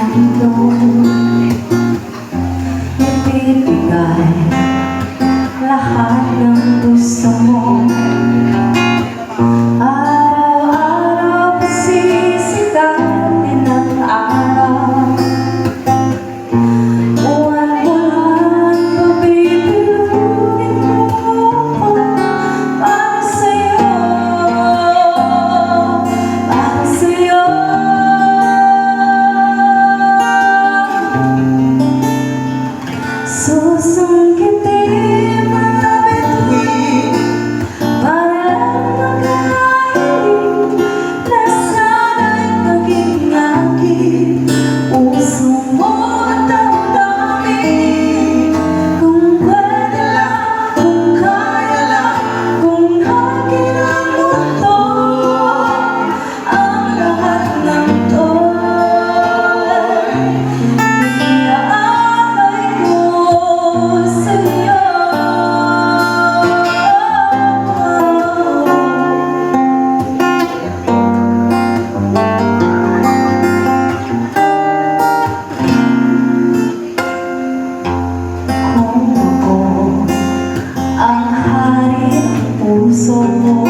mundo, ibibigay lahat ng gusto mo. Araw-araw pasisikatin ang araw, buwan-buwan pabibigyan mo para sa'yo, para sa'yo. Susungkitin mga bituin para lang magaling na sana'y maging akin. Puso mo at damdamin, kung pwede lang, kung kaya lang, kung akin ang mundo, ang lahat ng to'y iaakay ko sa'yo. Kung ako ang hari ng puso mo,